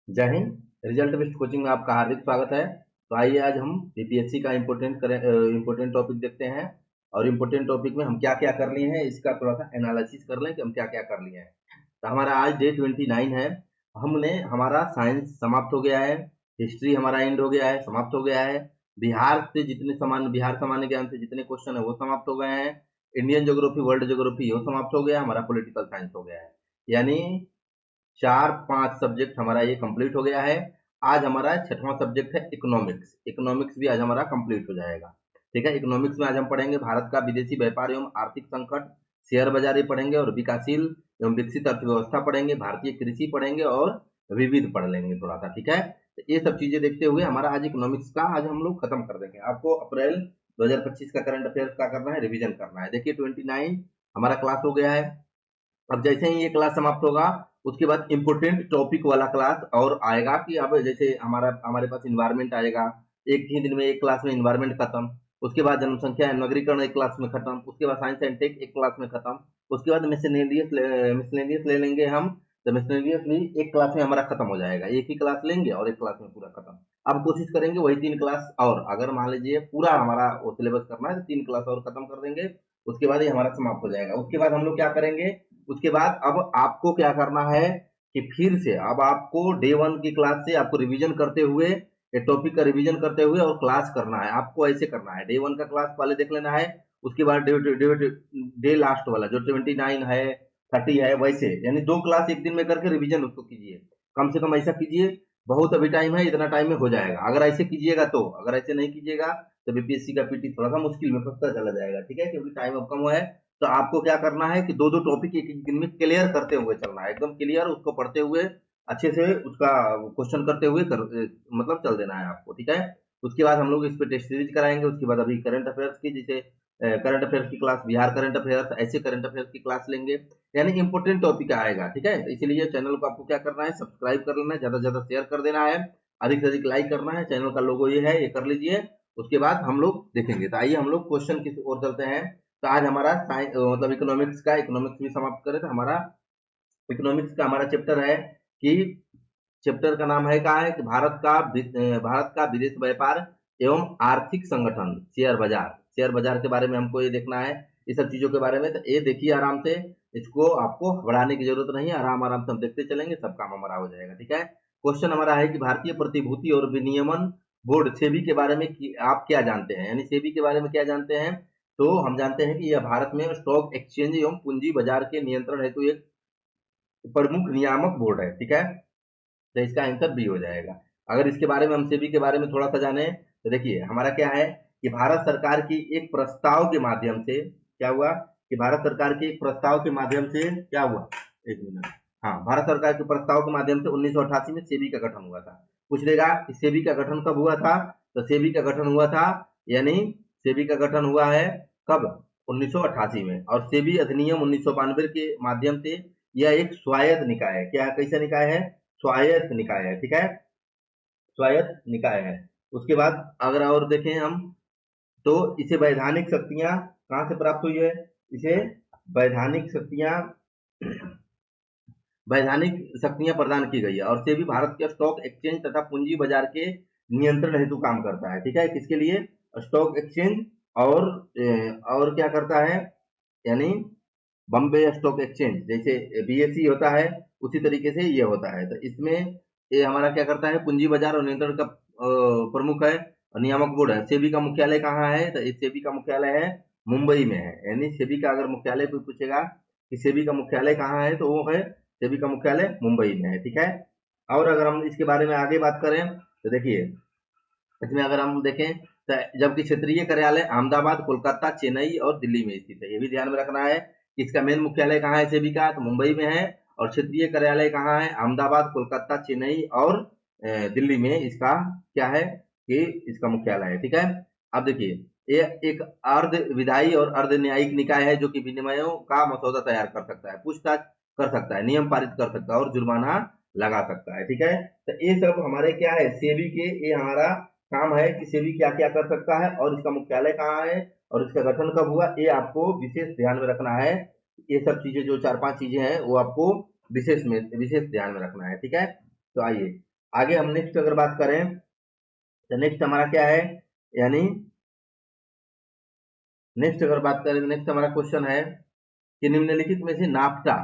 जय Hind. Result based coaching में आपका हार्दिक स्वागत है। तो आइए आज हम बीपीएससी का इम्पोर्टेंट टॉपिक देखते हैं और इम्पोर्टेंट टॉपिक में हम क्या क्या कर लिए हैं इसका थोड़ा सा एनालिसिस कर लें कि हम क्या क्या कर लिए हैं। तो हमारा आज डे 29 है। हमने हमारा साइंस समाप्त हो गया है, हिस्ट्री हमारा एंड हो गया है, समाप्त हो गया है। बिहार सामान्य ज्ञान से जितने क्वेश्चन है वो समाप्त हो गए हैं। इंडियन ज्योग्राफी, वर्ल्ड ज्योग्राफी ये समाप्त हो गया, हमारा पॉलिटिकल साइंस हो गया है। यानी 4-5 सब्जेक्ट हमारा ये कंप्लीट हो गया है। आज हमारा छठवां सब्जेक्ट है इकोनॉमिक्स। इकोनॉमिक्स भी आज हमारा कंप्लीट हो जाएगा। ठीक है, इकोनॉमिक्स में आज हम पढ़ेंगे भारत का विदेशी व्यापार एवं आर्थिक संकट, शेयर बाजार पढ़ेंगे और विकासशील एवं विकसित अर्थव्यवस्था पढ़ेंगे, भारतीय कृषि पढ़ेंगे और विविध पढ़ लेंगे थोड़ा सा। ठीक है, तो ये सब चीजें देखते हुए हमारा आज इकोनॉमिक्स का आज हम लोग खत्म कर देंगे। आपको अप्रैल 2025 का करंट अफेयर्स का करना है, रिवीजन करना है। देखिए 29 हमारा क्लास हो गया है। अब जैसे ही ये क्लास समाप्त होगा उसके बाद इंपोर्टेंट टॉपिक वाला क्लास और आएगा कि अब जैसे हमारे पास इन्वायरमेंट आएगा। एक ही दिन में एक क्लास में इन्वायरमेंट खत्म, उसके बाद जनसंख्या नगरीकरण एक क्लास में खत्म, उसके बाद साइंस एंड टेक एक क्लास में खत्म, उसके बाद मिसलेनियस ले लेंगे हम। तो मिसलेनियस भी एक क्लास में हमारा खत्म हो जाएगा। एक ही क्लास लेंगे और एक क्लास में पूरा खत्म। अब कोशिश करेंगे वही 3 क्लास, और अगर मान लीजिए पूरा हमारा वो सिलेबस करना है तो 3 क्लास और खत्म कर देंगे। उसके बाद ये हमारा समाप्त हो जाएगा। उसके बाद हम लोग क्या करेंगे, उसके बाद अब आपको क्या करना है कि फिर से अब आपको डे 1 की क्लास से आपको रिवीजन करते हुए, ये टॉपिक का रिवीजन करते हुए और क्लास करना है। आपको ऐसे करना है, डे 1 का क्लास पहले देख लेना है, उसके बाद डे लास्ट वाला जो 29 है, 30 है, वैसे यानी 2 क्लास एक दिन में करके रिवीजन उसको कीजिए। कम से कम ऐसा कीजिए। बहुत अभी टाइम है, इतना टाइम में हो जाएगा अगर ऐसे कीजिएगा तो। अगर ऐसे नहीं कीजिएगा तो बीपीएससी का पीटी थोड़ा सा मुश्किल में फंसता चला जाएगा। ठीक है, क्योंकि टाइम अब कम हुआ है। तो आपको क्या करना है कि दो दो टॉपिक एक एक दिन में क्लियर करते हुए चलना है, एकदम क्लियर उसको पढ़ते हुए अच्छे से उसका क्वेश्चन करते हुए मतलब चल देना है आपको। ठीक है, उसके बाद हम लोग इस पे टेस्ट सीरीज कराएंगे। उसके बाद अभी करंट अफेयर्स की, जैसे करंट अफेयर्स की क्लास, बिहार करंट अफेयर्स, ऐसे करंट अफेयर्स की क्लास लेंगे। यानी इंपोर्टेंट टॉपिक आएगा। ठीक है, तो इसीलिए चैनल को आपको क्या करना है, सब्सक्राइब कर लेना है, ज्यादा से ज्यादा शेयर कर देना है, अधिक से अधिक लाइक करना है। चैनल का लोगो ये है, ये कर लीजिए। उसके बाद हम लोग देखेंगे। तो आइए हम लोग क्वेश्चन की ओर चलते हैं। तो आज हमारा मतलब इकोनॉमिक्स भी समाप्त करें। तो हमारा इकोनॉमिक्स का हमारा चैप्टर है कि चैप्टर का नाम है क्या है कि भारत का विदेश व्यापार एवं आर्थिक संगठन, शेयर बाजार के बारे में हमको ये देखना है, ये सब चीजों के बारे में। तो ये देखिए आराम से, इसको आपको घबराने की जरूरत नहीं है, आराम आराम से हम देखते चलेंगे, सब काम हमारा हो जाएगा। ठीक है, क्वेश्चन हमारा है कि भारतीय प्रतिभूति और विनियमन बोर्ड सेबी के बारे में आप क्या जानते हैं। यानी सेबी के बारे में क्या जानते हैं। तो हम जानते हैं कि यह भारत में स्टॉक एक्सचेंज एवं पूंजी बाजार के नियंत्रण हेतु एक प्रमुख नियामक बोर्ड है। ठीक है, तो इसका आंसर बी हो जाएगा। अगर इसके बारे में हम सेबी के बारे में थोड़ा सा जाने तो देखिए हमारा क्या है कि भारत सरकार की एक प्रस्ताव के माध्यम से क्या हुआ कि भारत सरकार के एक प्रस्ताव के माध्यम से क्या हुआ, एक मिनट, हाँ, भारत सरकार के प्रस्ताव के माध्यम से 1988 में सेबी का गठन हुआ था। पूछ लेगा कि सेबी का गठन कब हुआ था। तो सेबी का गठन हुआ था, यानी सेबी का गठन हुआ है कब, 1988 में। और सेबी अधिनियम 1992 के माध्यम से यह एक स्वायत्त निकाय है। क्या कैसा निकाय है, स्वायत्त निकाय है। ठीक है, स्वायत्त निकाय है। उसके बाद अगर और देखें हम, तो इसे वैधानिक शक्तियां कहां से प्राप्त हुई है, इसे वैधानिक शक्तियां वैधानिक शक्तियां प्रदान की गई है। और से भी भारत के स्टॉक एक्सचेंज तथा पूंजी बाजार के नियंत्रण हेतु काम करता है। ठीक है, किसके लिए, स्टॉक एक्सचेंज और क्या करता है, यानी बॉम्बे स्टॉक एक्सचेंज जैसे बीएसई होता है उसी तरीके से ये होता है। तो इसमें ये हमारा क्या करता है, पूंजी बाजार और नियंत्रण का प्रमुख है और नियामक बोर्ड है। सेबी का मुख्यालय कहाँ है, तो इस सेबी का मुख्यालय है मुंबई में है। यानी सेबी का अगर मुख्यालय कोई पूछेगा कि सेबी का मुख्यालय कहाँ है, तो वो है सेबी का मुख्यालय मुंबई में है। ठीक है, और अगर हम इसके बारे में आगे बात करें तो देखिए इसमें अगर हम देखें तो जबकि क्षेत्रीय कार्यालय अहमदाबाद, कोलकाता, चेन्नई और दिल्ली में स्थित है। ये भी ध्यान में रखना है कि इसका मेन मुख्यालय कहाँ है सेबी का, तो मुंबई में है। और क्षेत्रीय कार्यालय कहाँ है, अहमदाबाद, कोलकाता, चेन्नई और दिल्ली में इसका क्या है कि इसका मुख्यालय है। ठीक है, अब देखिए ये एक अर्ध विधायी और अर्ध न्यायिक निकाय है जो कि विनिमयों का मसौदा तैयार कर सकता है, पूछताछ कर सकता है, नियम पारित कर सकता है और जुर्माना लगा सकता है। ठीक है, तो ये सब हमारे क्या है सेबी के, ये हमारा काम है कि सेबी क्या क्या कर सकता है और इसका मुख्यालय कहाँ है और इसका गठन कब हुआ, ये आपको विशेष ध्यान में रखना है। ये सब चीजें जो 4-5 चीजें हैं वो आपको विशेष ध्यान में रखना है। ठीक है, तो आइए आगे हम नेक्स्ट अगर बात करें तो नेक्स्ट हमारा क्या है, यानी नेक्स्ट अगर बात करें तो नेक्स्ट हमारा क्वेश्चन है कि निम्नलिखित में से नाफ्टा,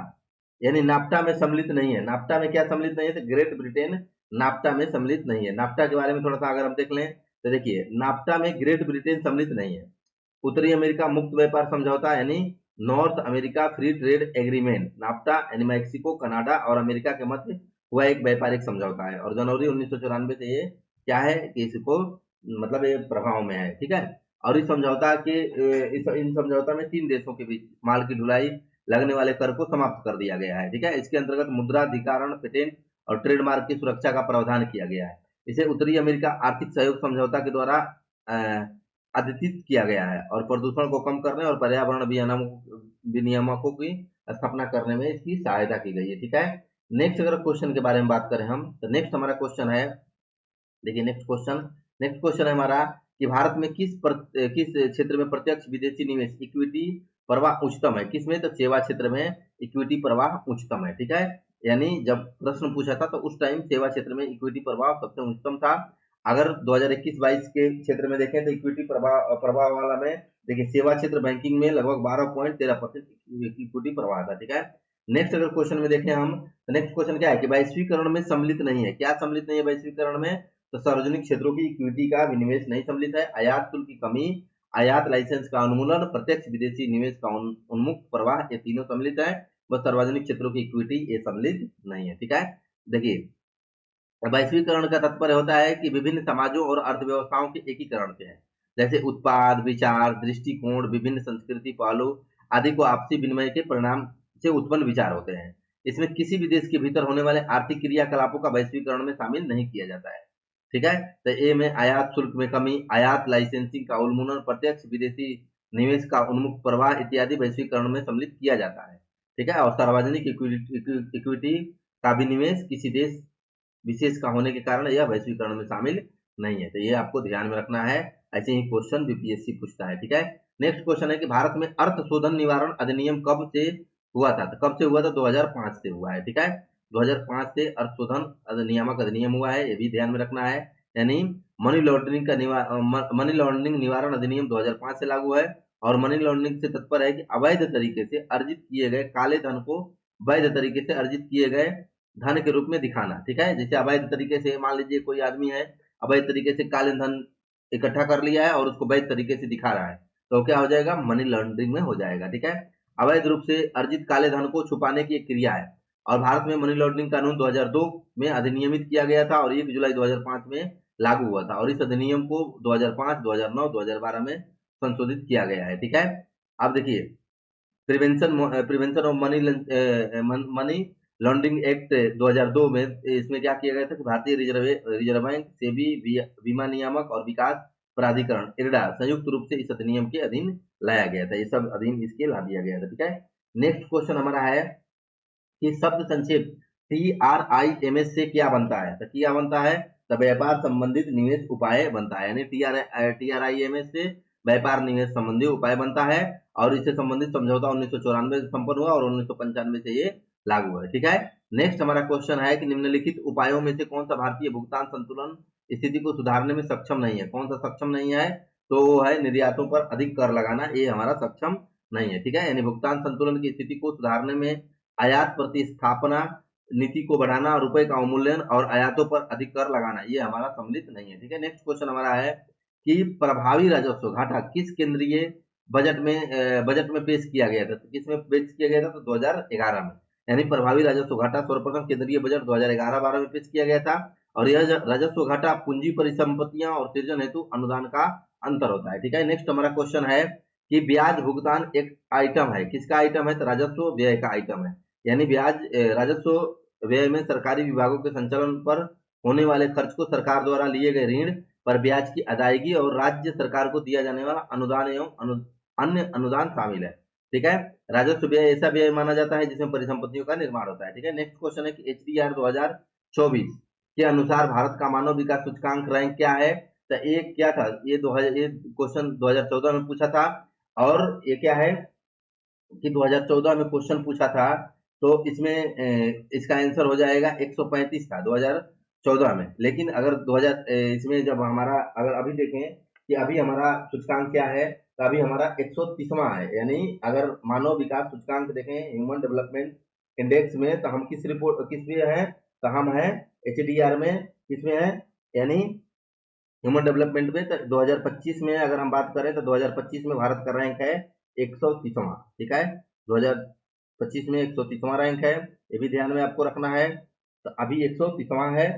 यानी नाफ्टा में सम्मिलित नहीं है। नाफ्टा में क्या सम्मिलित नहीं है, तो ग्रेट ब्रिटेन नाफ्टा में सम्मिलित नहीं है। नाफ्टा के बारे में थोड़ा सा अगर हम देख लें तो देखिए, नाफ्टा में ग्रेट ब्रिटेन सम्मिलित नहीं है। उत्तरी अमेरिका मुक्त व्यापार समझौता यानी north America free trade agreement, NAFTA यानी मैक्सिको, कनाडा और अमेरिका के मध्य हुआ एक व्यापारिक समझौता है, और जनवरी 1994 से ये क्या है कि इसको मतलब ये प्रभाव में है, ठीक है। और इस समझौता के इन समझौता में 3 देशों के बीच माल की ढुलाई लगने वाले कर को समाप्त कर दिया गया है, ठीक है। इसके अंतर्गत मुद्रा अधिकारण, पेटेंट और ट्रेडमार्क की सुरक्षा का प्रावधान किया गया है। इसे उत्तरी अमेरिका आर्थिक सहयोग समझौता के द्वारा अद्यतित किया गया है, और प्रदूषण को कम करने और पर्यावरण विनियामकों की स्थापना करने में इसकी सहायता की गई है, ठीक है। नेक्स्ट अगर क्वेश्चन के बारे में बात करें हम, तो नेक्स्ट हमारा क्वेश्चन है, देखिए नेक्स्ट क्वेश्चन है हमारा कि भारत में किस क्षेत्र में प्रत्यक्ष विदेशी निवेश इक्विटी प्रवाह उच्चतम है, किसमें, तो सेवा क्षेत्र में इक्विटी प्रवाह उच्चतम है, ठीक है। यानी जब प्रश्न पूछा था तो उस टाइम सेवा क्षेत्र में इक्विटी प्रवाह सबसे उच्चतम था। अगर 2021-22 के क्षेत्र में देखें तो इक्विटी प्रवाह वाला में देखिए सेवा क्षेत्र बैंकिंग में लगभग 12.13% इक्विटी प्रवाह था, ठीक है। नेक्स्ट अगर क्वेश्चन में देखें हम, तो नेक्स्ट क्वेश्चन क्या है कि वैश्वीकरण में सम्मिलित नहीं है। क्या सम्मिलित नहीं है वैश्वीकरण में, तो सार्वजनिक क्षेत्रों की इक्विटी का विनिवेश नहीं सम्मिलित है, आयात शुल्क की कमी, आयात लाइसेंस का उन्मूलन, प्रत्यक्ष विदेशी निवेश का उन्मुक्त प्रवाह, ये तीनों सम्मिलित है। बस सार्वजनिक क्षेत्रों की इक्विटी ये सम्मिलित नहीं है, ठीक है। देखिए, वैश्वीकरण का तात्पर्य होता है कि विभिन्न समाजों और अर्थव्यवस्थाओं के एकीकरण से है, जैसे उत्पाद, विचार, दृष्टिकोण, विभिन्न संस्कृति पहलू आदि को आपसी विनिमय के परिणाम से उत्पन्न विचार होते हैं। इसमें किसी भी देश के भीतर होने वाले आर्थिक क्रियाकलापों का वैश्वीकरण में शामिल नहीं किया जाता है, ठीक है। तो ए में आयात शुल्क में कमी, आयात लाइसेंसिंग का उन्मूलन, प्रत्यक्ष विदेशी निवेश का उन्मुक्त प्रवाह इत्यादि वैश्वीकरण में सम्मिलित किया जाता है, ठीक है। और सार्वजनिक इक्विटी का विनिवेश किसी देश विशेष का होने के कारण यह वैश्वीकरण में शामिल नहीं है, तो ये आपको ध्यान में रखना है। ऐसे ही क्वेश्चन बीपीएससी पूछता है, ठीक है। नेक्स्ट क्वेश्चन है कि भारत में अर्थ शोधन निवारण अधिनियम कब से हुआ था, तो कब से हुआ था, 2005 से हुआ है, ठीक है। 2005 से अर्थ शोधन अधिनियामक अधिनियम हुआ है, ये भी ध्यान में रखना है। यानी मनी लॉन्ड्रिंग निवारण अधिनियम 2005 से लागू है, और मनी लॉन्ड्रिंग से तत्पर है कि अवैध तरीके से अर्जित किए गए काले धन को वैध तरीके से अर्जित किए गए धन के रूप में दिखाना, ठीक है। जैसे अवैध तरीके से मान लीजिए कोई आदमी है, अवैध तरीके से काले धन इकट्ठा कर लिया है और उसको वैध तरीके से दिखा रहा है, तो क्या हो जाएगा, मनी लॉन्ड्रिंग में हो जाएगा, ठीक है। अवैध रूप से अर्जित काले धन को छुपाने की एक क्रिया है, और भारत में मनी लॉन्ड्रिंग कानून 2002 में अधिनियमित किया गया था और 1 जुलाई 2005 में लागू हुआ था, और इस अधिनियम को 2005, 2009, 2012 में संशोधित किया गया है, ठीक है। अब देखिए, prevention of money laundering act 2002 में इसमें क्या किया गया था कि भारतीय रिजर्व बैंक, सेबी, बीमा नियामक और विकास प्राधिकरण इरडा संयुक्त रूप से इस अधिनियम के अधीन लाया गया था, ये सब अधीन इसके ला दिया गया था, ठीक है। नेक्स्ट क्वेश्चन हमारा है कि शब्द संक्षेप TRIMS से क्या बनता है, तो क्या बनता है, तो व्यापार संबंधित निवेश उपाय बनता है, यानी TRIMS से व्यापार निवेश संबंधी उपाय बनता है, और इससे संबंधित समझौता 1994 से संपन्न हुआ और 1995 से ये लागू है, ठीक है। नेक्स्ट हमारा क्वेश्चन है कि निम्नलिखित उपायों में से कौन सा भारतीय भुगतान संतुलन स्थिति को सुधारने में सक्षम नहीं है, कौन सा सक्षम नहीं है, तो वो है निर्यातों पर अधिक कर लगाना, ये हमारा सक्षम नहीं है, ठीक है। यानी भुगतान संतुलन की स्थिति को सुधारने में आयात प्रतिस्थापना नीति को बढ़ाना, रुपए का अवमूल्यन और आयातों पर अधिक कर लगाना, ये हमारा सम्मिलित नहीं है, ठीक है। नेक्स्ट क्वेश्चन हमारा है कि प्रभावी राजस्व घाटा किस केंद्रीय बजट में पेश किया गया था, तो किसमें पेश किया गया था, तो 2011 में। यानी प्रभावी राजस्व घाटा सर्वप्रथम केंद्रीय बजट 2011-12 में पेश किया गया था, और यह राजस्व घाटा पूंजी परिसंपत्तियां और सृजन हेतु अनुदान का अंतर होता है, ठीक है। नेक्स्ट हमारा क्वेश्चन है कि ब्याज भुगतान एक आइटम है, किसका आइटम है, तो राजस्व व्यय का आइटम है। यानी ब्याज राजस्व व्यय में सरकारी विभागों के संचालन पर होने वाले खर्च को सरकार द्वारा लिए गए ऋण पर ब्याज की अदायगी और राज्य सरकार को दिया जाने वाला अनुदान एवं अन्य अनुदान शामिल है, ठीक है। राजस्व व्यय ऐसा व्यय माना जाता है जिसमें परिसंपत्तियों का निर्माण होता है, ठीक है। नेक्स्ट क्वेश्चन है कि HDR 2024 के अनुसार भारत का मानव विकास सूचकांक रैंक क्या है, तो ये क्या था, ये क्वेश्चन 2014 में पूछा था, और ये क्या है कि 2014 में क्वेश्चन पूछा था, तो इसमें इसका आंसर हो जाएगा 135 था, 14 में। लेकिन अगर 2000 इसमें जब हमारा अगर अभी देखें कि अभी हमारा सूचकांक क्या है, तो अभी हमारा 130वां है। यानी अगर मानव विकास सूचकांक देखें ह्यूमन डेवलपमेंट इंडेक्स में, तो हम किस में है, तो हम है एचडीआर में, किसमें है, यानी ह्यूमन डेवलपमेंट में। तो 2025 में अगर हम बात करें तो 2025 में भारत का रैंक है 130वां। ठीक है, 2025 में 130वां रैंक है, ये भी ध्यान में आपको रखना है। तो अभी 130वां है,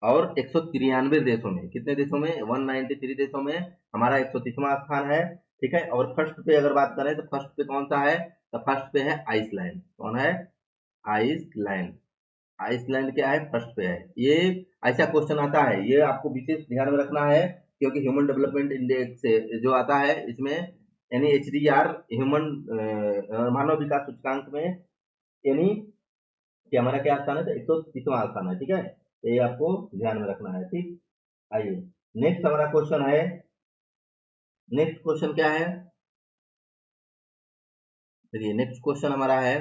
और 193 देशों में, कितने देशों में, 193 देशों में हमारा 130वां स्थान है। ठीक है, और फर्स्ट पे अगर बात करें तो फर्स्ट पे कौन सा है, तो फर्स्ट पे है आइसलैंड। कौन है, आइसलैंड। आइसलैंड क्या है, फर्स्ट पे है। ये ऐसा क्वेश्चन आता है, ये आपको विशेष ध्यान में रखना है, क्योंकि ह्यूमन डेवलपमेंट इंडेक्स जो आता है इसमें, यानी एचडीआर ह्यूमन मानव विकास सूचकांक में, यानी कि हमारा क्या स्थान है, तो 130वां स्थान है। ठीक है, तो ये आपको ध्यान में रखना है। ठीक, आइए नेक्स्ट हमारा क्वेश्चन है। नेक्स्ट क्वेश्चन क्या है, देखिए नेक्स्ट क्वेश्चन हमारा है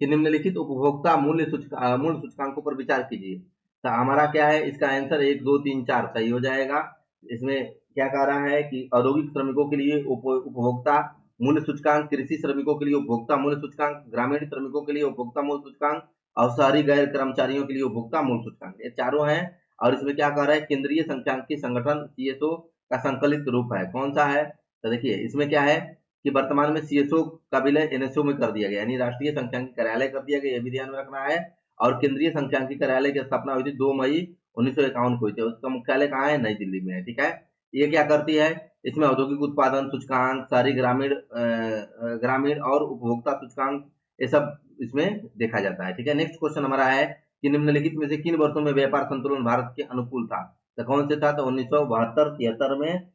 कि निम्नलिखित उपभोक्ता मूल्य सूचकांकों पर विचार कीजिए। तो हमारा क्या है, इसका आंसर 1 2 3 4 सही हो जाएगा। इसमें क्या कह रहा है कि औद्योगिक श्रमिकों के लिए उपभोक्ता मूल्य सूचकांक, कृषि श्रमिकों के लिए उपभोक्ता मूल्य सूचकांक, ग्रामीण श्रमिकों के लिए उपभोक्ता मूल्य सूचकांक, और शहरी गैर कर्मचारियों के लिए उपभोक्ता मूल्य सूचकांक, ये चारों हैं। और इसमें क्या कह रहा है, केंद्रीय सांख्यिकी संगठन सीएसओ का संकलित रूप है, कौन सा है, तो देखिए इसमें क्या है कि वर्तमान में सीएसओ का विलय एनएसओ में कर दिया गया, यानी राष्ट्रीय संख्यांकी कार्यालय कर दिया गया, ये भी ध्यान में रखना है। और केंद्रीय संख्यांकी कार्यालय की स्थापना हुई थी 2 मई 1951 को हुई थी, उसका मुख्यालय कहाँ है, नई दिल्ली में है। ठीक है, ये क्या करती है, इसमें औद्योगिक उत्पादन सूचकांक, शहरी ग्रामीण और उपभोक्ता सूचकांक, ये सब इसमें देखा जाता है। ठीक है, नेक्स्ट क्वेश्चन हमारा है कि निम्नलिखित में से किन वर्षों में व्यापार संतुलन भारत के अनुकूल था, तो कौन से था, तो 1972-73 में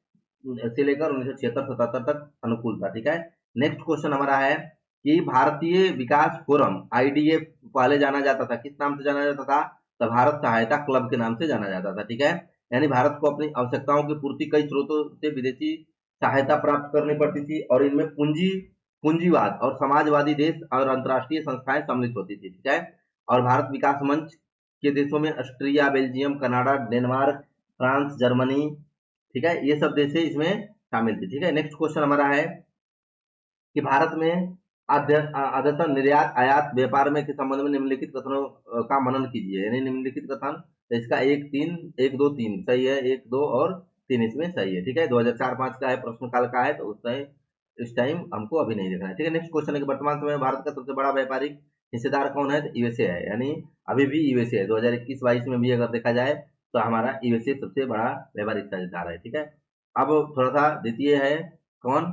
से लेकर 1976-77 तक अनुकूल था। ठीक है, नेक्स्ट क्वेश्चन हमारा है कि भारतीय विकास फोरम आईडीएफ पहले जाना जाता था, किस नाम से जाना जाता था, तो भारत सहायता क्लब के नाम से जाना जाता था। ठीक है, यानी भारत को अपनी आवश्यकताओं की पूर्ति कई स्रोतों से विदेशी सहायता प्राप्त करनी पड़ती थी, और इनमें पूंजीवाद और समाजवादी देश और अंतर्राष्ट्रीय संस्थाएं सम्मिलित होती थी। ठीक है, और भारत विकास मंच के देशों में Austria, Belgium, Canada, Denmark, France, Germany, ठीक है, ये सब देश इसमें शामिल थे। ठीक है, नेक्स्ट क्वेश्चन हमारा है कि भारत में आदतन निर्यात आयात व्यापार में के संबंध में निम्नलिखित कथनों का मनन कीजिए, यानी निम्नलिखित कथन, तो इसका 1 2 3 सही है, 1 2 और 3 इसमें सही है। ठीक है, 2004-5 का है, प्रश्न काल का है, तो उस टाइम इस टाइम हमको अभी नहीं देखना है। ठीक है, नेक्स्ट क्वेश्चन है कि वर्तमान समय में भारत का सबसे बड़ा व्यापारिक हिस्सेदार कौन है, तो यूएसए है, यानी अभी भी यूएसए है। 2021-22 में भी अगर देखा जाए तो हमारा यूएसए सबसे बड़ा व्यापारिक हिस्सेदार है। ठीक है, अब थोड़ा सा द्वितीय है कौन,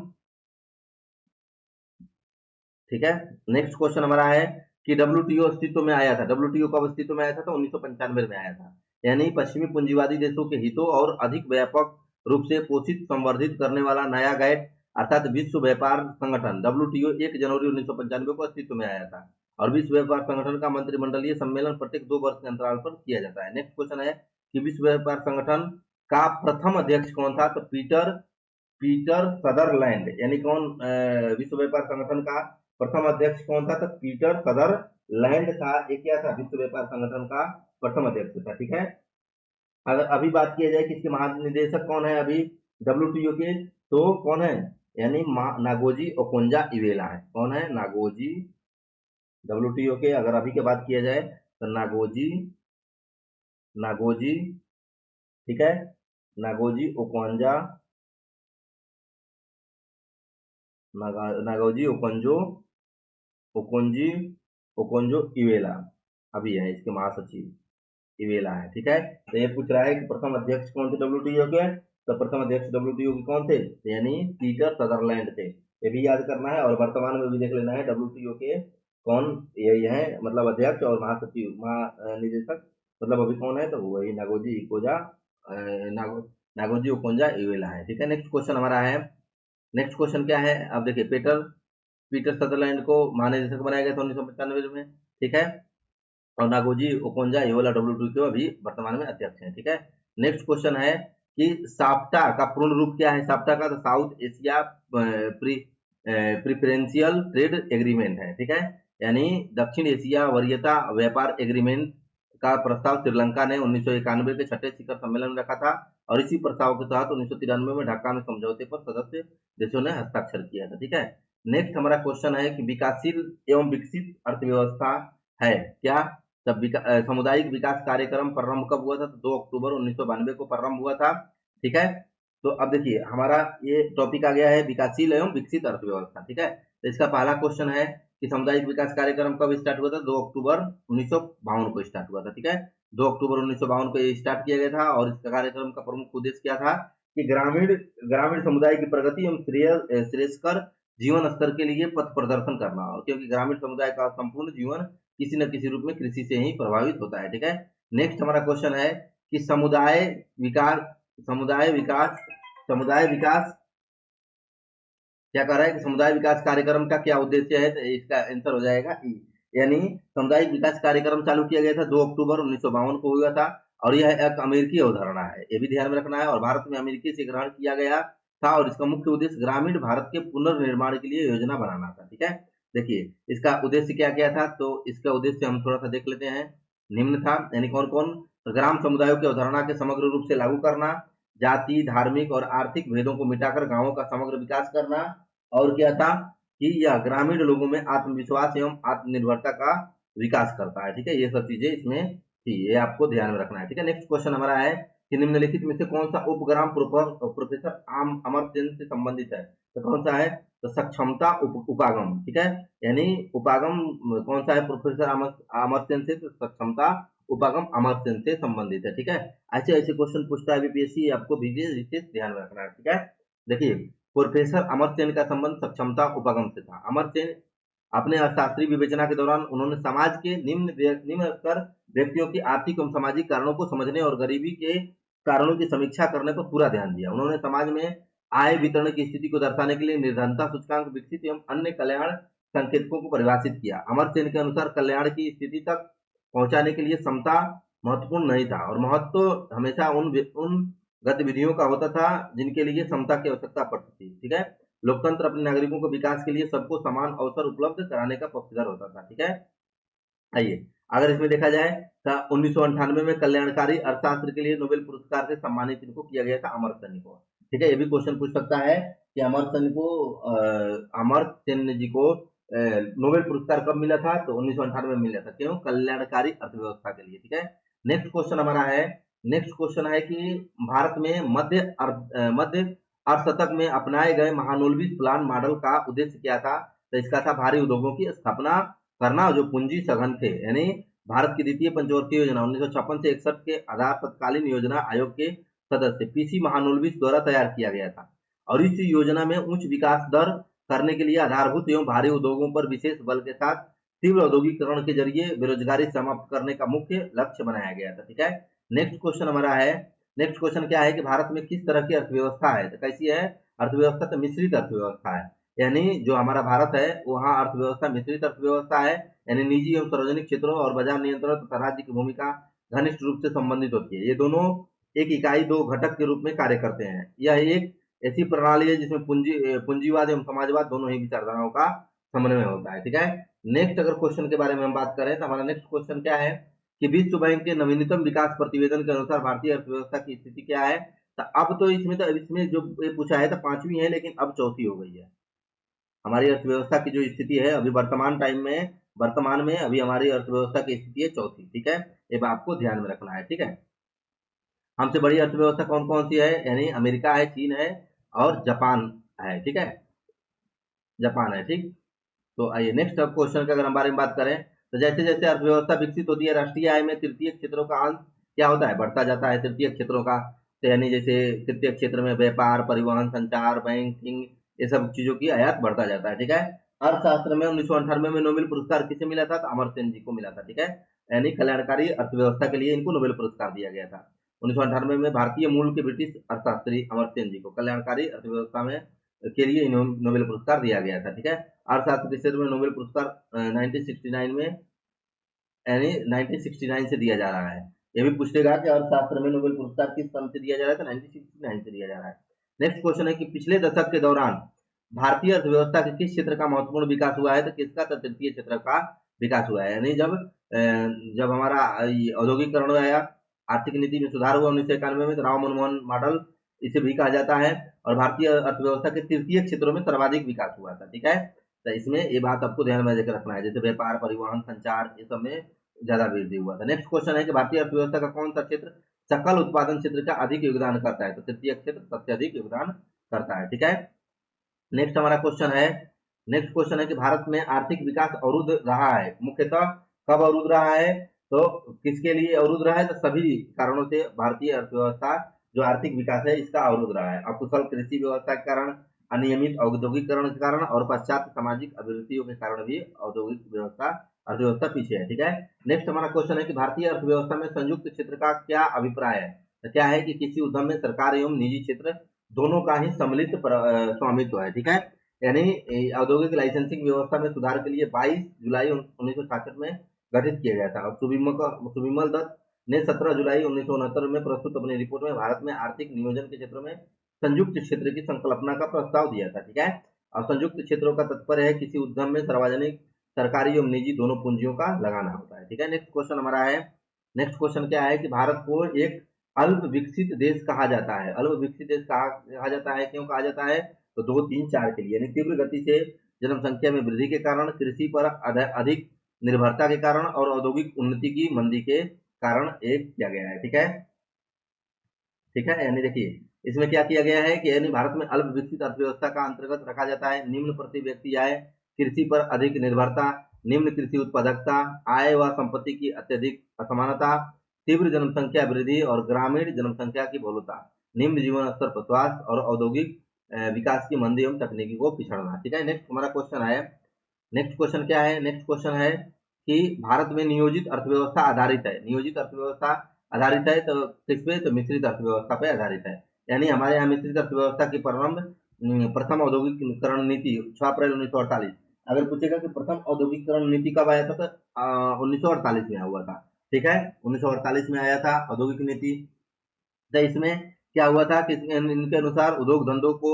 ठीक है, नेक्स्ट क्वेश्चन हमारा है कि डब्ल्यूटीओ अस्तित्व में आया था, डब्ल्यूटीओ कब अस्तित्व में आया था, तो 1995 में आया था। यानी पश्चिमी पूंजीवादी देशों के हितों और अधिक व्यापक रूप से पोषित संवर्धित करने वाला नया गैट अर्थात विश्व व्यापार संगठन डब्ल्यूटीओ 1 जनवरी 1995 को अस्तित्व में आया था। और विश्व व्यापार संगठन का मंत्रिमंडलीय सम्मेलन प्रत्येक 2 वर्ष के अंतराल पर किया जाता है। नेक्स्ट क्वेश्चन है कि विश्व व्यापार संगठन का प्रथम अध्यक्ष कौन था, तो पीटर पीटर सदरलैंड, यानी कौन, विश्व व्यापार संगठन का प्रथम अध्यक्ष कौन था, तो पीटर सदरलैंड था। ये क्या था, विश्व व्यापार संगठन का प्रथम अध्यक्ष था। ठीक है, अगर अभी बात किया जाए कि इसके महानिदेशक कौन है अभी डब्ल्यूटीओ के, तो कौन है, यानी नागोजी ओकोंजा इवेला है। कौन है, नागोजी, डब्ल्यूटीओ के अगर अभी की बात किया जाए तो नागोजी नागोजी ठीक है, Ngozi Okonjo, Ngozi Okonjo Okonji Okonjo Iweala अभी है इसके महासचिव, इवेला है। ठीक है, तो ये पूछ रहा है कि प्रथम अध्यक्ष कौन थे डब्ल्यूटीओ के, तो प्रथम अध्यक्ष डब्ल्यूटीओ के कौन थे, यानी पीटर सदरलैंड थे। ये भी याद करना है, और वर्तमान में भी देख लेना है डब्ल्यूटीओ के कौन ये है, मतलब अध्यक्ष और महासचिव महानिदेशक, मतलब अभी कौन है, तो वही नागोजी इकोजा नागोजी ओकोंजा इवेला है। ठीक है, नेक्स्ट क्वेश्चन हमारा है, नेक्स्ट क्वेश्चन क्या है, अब देखिए पीटर पीटर सदरलैंड को महानिदेशक बनाया गया था 1995 में। ठीक है, और नागोजी ओकोंजा ये वाला डब्ल्यूटीओ के अभी वर्तमान में अध्यक्ष हैं। ठीक है, नेक्स्ट क्वेश्चन है कि साप्टा का पूर्ण रूप क्या है, साप्टा का तो south Asia preferential trade agreement है। ठीक है, यानी दक्षिण एशिया वरीयता व्यापार एग्रीमेंट का प्रस्ताव श्रीलंका ने 1991 के छठे शिखर सम्मेलन में रखा था और इसी प्रस्ताव के तहत 1993 में ढाका में समझौते पर सदस्य देशों ने हस्ताक्षर किया था। ठीक है, नेक्स्ट हमारा क्वेश्चन है कि विकासशील एवं विकसित अर्थव्यवस्था है क्या? तब सामुदायिक विकास कार्यक्रम प्रारंभ कब हुआ था? तो 2 अक्टूबर 1992 को प्रारंभ हुआ था। ठीक है, तो अब देखिए हमारा ये टॉपिक आ गया है विकासशील एवं विकसित अर्थव्यवस्था। ठीक है, तो इसका पहला क्वेश्चन है कि सामुदायिक विकास कार्यक्रम कब स्टार्ट हुआ था? 2 अक्टूबर 1952 को स्टार्ट हुआ था। ठीक है, 2 अक्टूबर 1952 को ये स्टार्ट किया गया था और इस कार्यक्रम का प्रमुख उद्देश्य क्या था कि ग्रामीण ग्रामीण समुदाय की प्रगति एवं श्रेयस्कर जीवन स्तर के लिए पथ प्रदर्शन करना, और क्योंकि ग्रामीण समुदाय का संपूर्ण जीवन किसी न किसी रूप में कृषि से ही प्रभावित होता है। ठीक है, नेक्स्ट हमारा क्वेश्चन है कि समुदाय विकास समुदाय विकास क्या कर रहा है कि समुदाय विकास कार्यक्रम का क्या उद्देश्य है? तो इसका आंसर हो जाएगा ई, यानी सामुदायिक विकास कार्यक्रम चालू किया गया था 2 अक्टूबर 1952 को हुआ था और यह एक अमेरिकी अवधारणा है, ये भी ध्यान में रखना है, और भारत में अमेरिकी से ग्रहण किया गया था और इसका मुख्य उद्देश्य ग्रामीण भारत के पुनर्निर्माण के लिए योजना बनाना था। ठीक है, देखिए इसका उद्देश्य क्या क्या था, तो इसका उद्देश्य हम थोड़ा सा देख लेते हैं। निम्न था, यानी कौन कौन? ग्राम समुदायों की अवधारणा के समग्र रूप से लागू करना, जाति, धार्मिक और आर्थिक भेदों को मिटाकर गांवों का समग्र विकास करना, और क्या था कि यह ग्रामीण लोगों में आत्मविश्वास एवं आत्मनिर्भरता का विकास करता है। ठीक है, ये सब चीजें इसमें थी, ये आपको ध्यान में रखना है। ठीक है, नेक्स्ट क्वेश्चन हमारा है कि निम्नलिखित में से कौन सा उपग्राम प्रोफेसर अमर्त्य सेन से संबंधित है? तो कौन सा है? तो सक्षमता उपागम। ठीक है, यानी उपागम कौन सा है? प्रोफेसर अमर्त्य सेन से, तो सक्षमता उपागम अमर्त्य सेन से संबंधित है। ठीक है, ऐसे ऐसे क्वेश्चन पूछता है बीपीएससी, आपको विशेष ध्यान में रखना है। ठीक है, देखिए प्रोफेसर अमर्त्य सेन का संबंध सक्षमता उपागम से था। अमर्त्य सेन अपने अर्थशास्त्री विवेचना के दौरान उन्होंने समाज के निम्न स्तर व्यक्तियों की आर्थिक एवं सामाजिक कारणों को समझने और गरीबी के कारणों की समीक्षा करने पर पूरा ध्यान दिया। उन्होंने समाज में आय वितरण की स्थिति को दर्शाने के लिए निर्धनता सूचकांक विकसित एवं अन्य कल्याण संकेतकों को परिभाषित किया। अमर्त्य सेन के अनुसार कल्याण की स्थिति तक पहुंचाने के लिए समता महत्वपूर्ण नहीं था और महत्व हमेशा उन गतिविधियों का होता था जिनके लिए समता की आवश्यकता पड़ती थी। ठीक है, लोकतंत्र अपने नागरिकों को विकास के लिए सबको समान अवसर उपलब्ध कराने का पक्षधर होता था। ठीक है, आइए अगर इसमें देखा जाए तो 1998 में कल्याणकारी अर्थशास्त्र के लिए नोबेल पुरस्कार से सम्मानित इनको किया गया था, अमर्त्य सेन को। ठीक है, ये भी क्वेश्चन पूछ सकता है कि अमर्त्य सेन जी को नोबेल पुरस्कार कब मिला था? तो 1998 में मिला था। क्यों? कल्याणकारी अर्थव्यवस्था के लिए। ठीक है, नेक्स्ट क्वेश्चन हमारा है, नेक्स्ट क्वेश्चन है कि भारत में मध्य अर्धशतक में अपनाए गए महानोल्विस प्लान मॉडल का उद्देश्य क्या था? तो इसका था भारी उद्योगों की स्थापना करना जो पूंजी सघन थे, यानी भारत की द्वितीय पंचवर्षीय योजना 1956 से 61 के आधार तत्कालीन योजना आयोग के सदस्य पीसी महानोल्विस द्वारा तैयार किया गया था और इस योजना में उच्च विकास दर करने के लिए आधारभूत एवं भारी उद्योगों पर विशेष बल के साथ तीव्र औद्योगिकरण के जरिए बेरोजगारी समाप्त करने का मुख्य लक्ष्य बनाया गया था। ठीक है, नेक्स्ट क्वेश्चन हमारा है, नेक्स्ट क्वेश्चन क्या है कि भारत में किस तरह की अर्थव्यवस्था है? तो कैसी है अर्थव्यवस्था? तो मिश्रित अर्थव्यवस्था है, यानी जो हमारा भारत है वहाँ अर्थव्यवस्था मिश्रित अर्थव्यवस्था है, यानी निजी एवं सार्वजनिक क्षेत्रों और बाजार नियंत्रण तथा राज्य की भूमिका घनिष्ठ रूप से संबंधित होती है। ये दोनों एक इकाई दो घटक के रूप में कार्य करते हैं। यह एक ऐसी प्रणाली है जिसमें पूंजीवाद एवं समाजवाद दोनों ही विचारधाराओं का समन्वय होता है। ठीक है, नेक्स्ट अगर क्वेश्चन के बारे में हम बात करें तो हमारा नेक्स्ट क्वेश्चन क्या है कि विश्व बैंक के नवीनतम विकास प्रतिवेदन के अनुसार भारतीय अर्थव्यवस्था की स्थिति क्या है? तो अब तो इसमें जो ये पूछा है तो पांचवी है, लेकिन अब चौथी हो गई है। हमारी अर्थव्यवस्था की जो स्थिति है अभी वर्तमान में अभी हमारी अर्थव्यवस्था की स्थिति है चौथी। ठीक है, ये बात आपको ध्यान में रखना है। ठीक है, हमसे बड़ी अर्थव्यवस्था कौन कौन सी है? यानी अमेरिका है, चीन है और जापान है। ठीक है, जापान है। ठीक, तो आइए नेक्स्ट अब क्वेश्चन के अगर हम बारे में बात करें तो जैसे जैसे अर्थव्यवस्था विकसित होती है राष्ट्रीय आय में तृतीय क्षेत्रों का अंश क्या होता है? बढ़ता जाता है। तृतीय क्षेत्रों का तो यानी जैसे तृतीय क्षेत्र में व्यापार, परिवहन, संचार, बैंकिंग, ये सब चीजों की आयात बढ़ता जाता है। ठीक है, अर्थशास्त्र में 1998 में नोबेल पुरस्कार किसे मिला था? तो अमर्त्य सेन जी को मिला था। ठीक है, यानी कल्याणकारी अर्थव्यवस्था के लिए इनको नोबेल पुरस्कार दिया गया था। 1998 में भारतीय मूल के ब्रिटिश अर्थशास्त्री अमर्त्य सेन जी को कल्याणकारी अर्थव्यवस्था में के लिए नोबेल पुरस्कार दिया गया था। ठीक है, अर्थशास्त्र के क्षेत्र में नोबेल पुरस्कार 1969 में यानी 1969 से दिया जा रहा है। ये भी पूछेगा कि अर्थशास्त्र में नोबेल पुरस्कार किस सन से दिया जा रहा है? तो 1969 से दिया जा रहा है। नेक्स्ट क्वेश्चन है कि पिछले दशक के दौरान भारतीय अर्थव्यवस्था के किस क्षेत्र का महत्वपूर्ण विकास हुआ है? तो किसका? तो तृतीय क्षेत्र का विकास हुआ है। यानी जब हमारा औद्योगिकरण आया, आर्थिक नीति में सुधार हुआ 1991 में, तो राव मनमोहन मॉडल इसे भी कहा जाता है, और भारतीय अर्थव्यवस्था के तृतीय क्षेत्रों में सर्वाधिक विकास हुआ था। ठीक है, तो इसमें ये बात आपको ध्यान में लेकर रखना है, जैसे व्यापार, परिवहन, संचार, ये सब में ज्यादा वृद्धि हुआ था। नेक्स्ट क्वेश्चन है कि भारतीय अर्थव्यवस्था का कौन सा क्षेत्र सकल उत्पादन क्षेत्र का अधिक योगदान करता है? तो तृतीय क्षेत्र सबसे अधिक योगदान करता है। ठीक है, नेक्स्ट हमारा क्वेश्चन है, नेक्स्ट क्वेश्चन है कि भारत में आर्थिक विकास अवरुद्ध रहा है, मुख्यतः कब अवरुद्ध रहा है? तो किसके लिए अवरुद्ध रहा है? तो सभी कारणों से भारतीय अर्थव्यवस्था जो आर्थिक विकास है इसका अवरुद्ध रहा है। अकुशल कृषि व्यवस्था के कारण, अनियमित औद्योगिकरण के कारण, और पश्चात सामाजिक अभिवृद्धियों के कारण भी औद्योगिक व्यवस्था अर्थव्यवस्था पीछे है। ठीक है, नेक्स्ट हमारा क्वेश्चन है कि भारतीय अर्थव्यवस्था में संयुक्त क्षेत्र का क्या अभिप्राय है? तो क्या है कि किसी उद्यम में सरकार एवं निजी क्षेत्र दोनों का ही सम्मिलित स्वामित्व है। ठीक है, यानी औद्योगिक लाइसेंसिंग व्यवस्था में सुधार के लिए 22 जुलाई 1966 में गठित किया गया था, और सुविमल दत्त ने 17 जुलाई 1969 में प्रस्तुत अपनी रिपोर्ट में भारत में आर्थिक नियोजन के क्षेत्र में संयुक्त क्षेत्र की संकल्पना का प्रस्ताव दिया था। ठीक है, और संयुक्त क्षेत्रों का तात्पर्य है किसी उद्यम में सार्वजनिक, सरकारी एवं निजी दोनों पूंजियों का लगाना होता है। ठीक है, नेक्स्ट क्वेश्चन हमारा है, नेक्स्ट क्वेश्चन क्या है कि भारत को एक अल्प विकसित देश कहा जाता है। अल्प विकसित देश कहा जाता है, क्यों कहा जाता है? तो 2, 3, 4 के लिए, यानी तीव्र गति से जनसंख्या में वृद्धि के कारण, कृषि पर अधिक निर्भरता के कारण, और औद्योगिक उन्नति की मंदी के कारण एक किया गया है। ठीक है, ठीक है, यानी देखिए इसमें क्या किया गया है कि यानी भारत में अल्प विकसित अर्थव्यवस्था का अंतर्गत रखा जाता है निम्न प्रति व्यक्ति आय, कृषि पर अधिक निर्भरता, निम्न कृषि उत्पादकता, आय व संपत्ति की अत्यधिक असमानता, तीव्र जनसंख्या वृद्धि और ग्रामीण जनसंख्या की बहुलता, निम्न जीवन स्तर पर स्वास्थ्य और औद्योगिक विकास की मंदी एवं तकनीकी को पिछड़ना। ठीक है, नेक्स्ट हमारा क्वेश्चन है, नेक्स्ट क्वेश्चन क्या है? नेक्स्ट क्वेश्चन है कि भारत में नियोजित अर्थव्यवस्था आधारित है। नियोजित अर्थव्यवस्था आधारित है तो किस पे? तो मिश्रित अर्थव्यवस्था पे आधारित है। यानी हमारे यहाँ मिश्रित अर्थव्यवस्था की प्रारंभ प्रथम औद्योगिकरण नीति 6 अप्रैल 1948। अगर पूछेगा कि प्रथम औद्योगिकरण नीति कब आया था, तो 1948 में हुआ था। ठीक है, 1948 में आया था औद्योगिक नीति। तो इसमें क्या हुआ था कि इनके अनुसार उद्योग धंधों को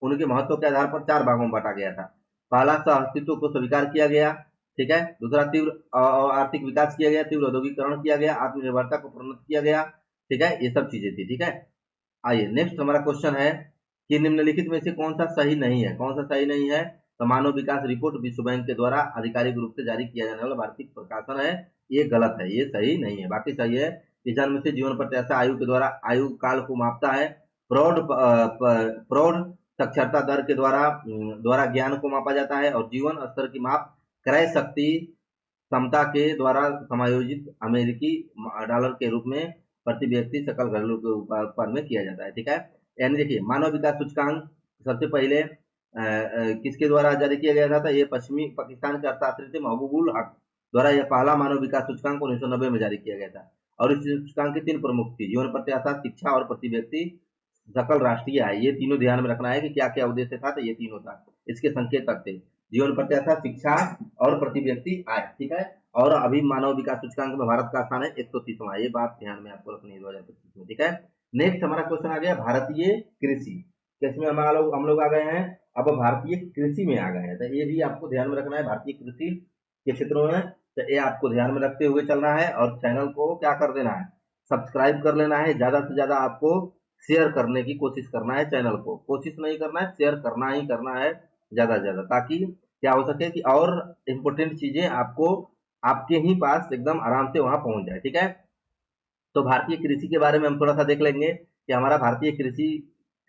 उनके महत्व के आधार पर 4 भागों में बांटा गया था। पहला, सह अस्तित्व को स्वीकार किया गया। ठीक है, दूसरा, तीव्र आर्थिक विकास किया गया, तीव्र औद्योगिकरण किया गया, आत्मनिर्भरता को प्रोन्नत किया गया। ठीक है, ये सब चीजें थी। ठीक है, आइए नेक्स्ट हमारा क्वेश्चन है कि निम्नलिखित में से कौन सा सही नहीं है? कौन सा सही नहीं है? तो मानव विकास रिपोर्ट विश्व बैंक के द्वारा आधिकारिक रूप से जारी किया जाने वाला वार्षिक प्रकाशन है, ये गलत है, ये सही नहीं है। बाकी सही है कि जन्म से जीवन प्रत्याशा आयु के द्वारा आयु काल को मापता है, प्रौढ़ साक्षरता दर के द्वारा ज्ञान को मापा जाता है, और जीवन स्तर की माप क्रय शक्ति क्षमता के द्वारा समायोजित अमेरिकी डॉलर के रूप में प्रति व्यक्ति सकल घरेलू उत्पाद में किया जाता है। ठीक है, यानी देखिए मानव विकास सूचकांक सबसे पहले किसके द्वारा जारी किया गया था? ये पश्चिमी पाकिस्तान के अर्थशास्त्री थे महबूबुल हक द्वारा यह पहला मानव विकास सूचकांक 1990 में जारी किया गया था। और इस सूचकांक की 3 प्रमुख थी, जीवन प्रत्याशा, शिक्षा और प्रति व्यक्ति सकल राष्ट्रीय आय। ये तीनों ध्यान में रखना है कि क्या क्या उद्देश्य था, तो ये तीनों था, इसके संकेतक थे, जीवन प्रत्याशा, शिक्षा और प्रति व्यक्ति आय। ठीक है, और अभी मानव विकास सूचकांक में भारत का स्थान है 130वां, ये बात ध्यान में आपको रखनी है 2025 में। ठीक है, नेक्स्ट हमारा क्वेश्चन आ गया भारतीय कृषि, किसमें हम लोग आ गए हैं? अब भारतीय कृषि में आ गए हैं, तो ये भी आपको ध्यान में रखना है भारतीय कृषि के क्षेत्रों में। तो ये आपको ध्यान में रखते हुए चलना है, और चैनल को क्या कर देना है? सब्सक्राइब कर लेना है। ज्यादा से ज्यादा आपको शेयर करने की कोशिश करना है, चैनल को कोशिश नहीं करना है, शेयर करना ही करना है ज्यादा से ज्यादा, ताकि क्या हो सके कि और इम्पोर्टेंट चीजें आपको आपके ही पास एकदम आराम से वहां पहुंच जाए। ठीक है, तो भारतीय कृषि के बारे में हम थोड़ा सा देख लेंगे कि हमारा भारतीय कृषि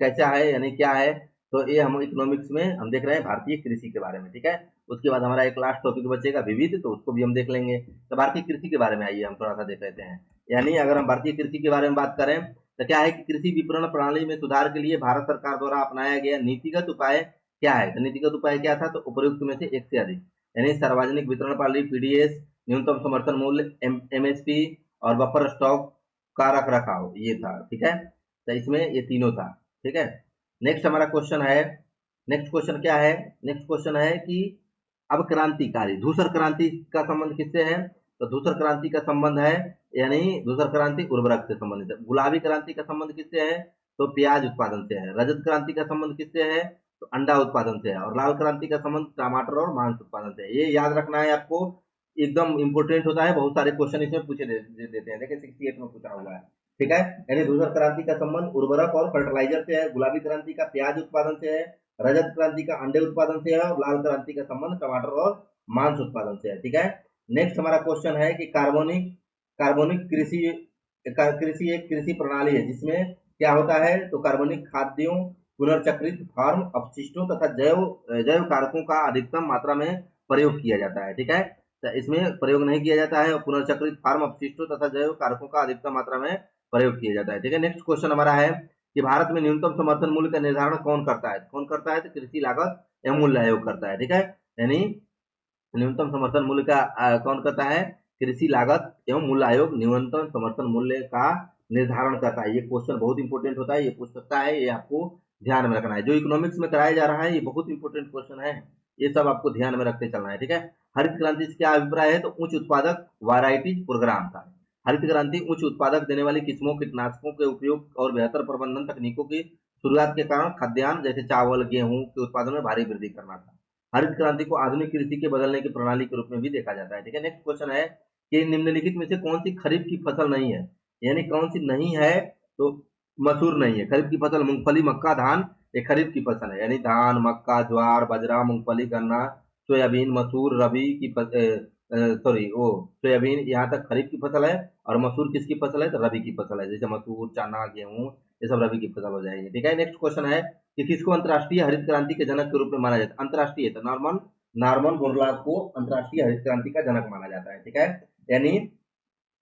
कैसा है, यानी क्या है। तो ये हम इकोनॉमिक्स में हम देख रहे हैं भारतीय कृषि के बारे में। ठीक है, उसके बाद हमारा एक लास्ट टॉपिक बचेगा विविध, तो उसको भी हम देख लेंगे। तो भारतीय कृषि के बारे में आइए हम थोड़ा सा देख लेते हैं। यानी अगर हम भारतीय कृषि के बारे में बात करें तो क्या है कि कृषि विपणन प्रणाली में सुधार के लिए भारत सरकार द्वारा अपनाया गया नीतिगत उपाय क्या है? तो नीतिगत उपाय क्या था? तो उपयुक्त में से एक से अधिक, यानी सार्वजनिक वितरण प्रणाली, पीडीएस, न्यूनतम समर्थन मूल्य, एमएसपी, और बफर स्टॉक का रख रखाव, ये था। ठीक है, तो इसमें ये तीनों था। ठीक है, नेक्स्ट हमारा क्वेश्चन है, नेक्स्ट क्वेश्चन क्या है? नेक्स्ट क्वेश्चन है कि अब क्रांतिकारी धूसर क्रांति का संबंध किससे है? तो धूसर क्रांति का संबंध है, यानी धूसर क्रांति उर्वरक से संबंधित है। गुलाबी क्रांति का संबंध किससे है? तो प्याज उत्पादन से है। रजत क्रांति का संबंध किससे है? तो अंडा उत्पादन से है। और लाल क्रांति का संबंध टमाटर और मांस उत्पादन से है। ये याद रखना है आपको एकदम इंपोर्टेंट होता है, बहुत सारे क्वेश्चन इसमें पूछे देते हैं। देखिए 68 में पूछा हुआ है, ठीक है। यानी धूसर क्रांति का संबंध उर्वरक और फर्टिलाइजर से है, गुलाबी क्रांति का प्याज उत्पादन से है, रजत क्रांति का अंडे उत्पादन से है, और लाल क्रांति का संबंध टमाटर और मांस उत्पादन से है, ठीक है। नेक्स्ट हमारा क्वेश्चन है कि कार्बनिक कार्बनिक कृषि कृषि एक कृषि प्रणाली है जिसमें क्या होता है, तो कार्बनिक खाद्यों, पुनर्चक्रित फार्म अपशिष्टों तथा जैव जैव कारकों का अधिकतम मात्रा में प्रयोग किया जाता है, ठीक है। तो इसमें प्रयोग नहीं किया जाता है, और पुनर्चक्रित फार्म अपशिष्टों तथा जैव कारकों का अधिकतम मात्रा में प्रयोग किया जाता है, ठीक है। नेक्स्ट क्वेश्चन हमारा है कि भारत में न्यूनतम समर्थन मूल्य का निर्धारण कौन करता है? कौन करता है? तो कृषि लागत एवं मूल्य आयोग करता है, ठीक है। यानी न्यूनतम समर्थन मूल्य का कौन करता है? कृषि लागत एवं मूल्य आयोग न्यूनतम समर्थन मूल्य का निर्धारण करता है। ये क्वेश्चन बहुत इंपॉर्टेंट होता है, ये पूछ सकता है, ये आपको ध्यान में रखना है। जो इकोनॉमिक्स में कराया जा रहा है ये बहुत इंपॉर्टेंट क्वेश्चन है, ये सब आपको ध्यान में रखते चलना है, ठीक है। हरित क्रांति से क्या अभिप्राय है? तो उच्च उत्पादक वैरायटीज प्रोग्राम का। हरित क्रांति उच्च उत्पादक देने वाली किस्मों, कीटनाशकों के उपयोग और बेहतर प्रबंधन तकनीकों की शुरुआत के कारण खाद्यान्न जैसे चावल, गेहूं के उत्पादन में भारी वृद्धि करना था। हरित क्रांति को आधुनिक कृषि के बदलने की प्रणाली के रूप में भी देखा जाता है, ठीक है। नेक्स्ट क्वेश्चन है कि निम्नलिखित में से कौन सी खरीफ की फसल नहीं है? यानी कौन सी नहीं है? तो मसूर नहीं है। खरीफ की फसल मूंगफली, मक्का, धान ये खरीफ की फसल है, यानी धान, मक्का, ज्वार, बाजरा, मूंगफली, गन्ना, सोयाबीन, मसूर रबी की सॉरी वो सोयाबीन यहाँ तक खरीफ की फसल है, और मसूर किसकी फसल है? तो रबी की फसल है, जैसे मसूर, चना, गेहूं ये सब रबी की फसल हो जाएगी, ठीक है। नेक्स्ट क्वेश्चन है कि किसको अंतर्राष्ट्रीय हरित क्रांति के जनक के रूप में माना जाता है? अंतर्राष्ट्रीय तो नॉर्मन नॉर्मन बोरलॉग को अंतर्राष्ट्रीय हरित क्रांति का जनक माना जाता है, ठीक है। यानी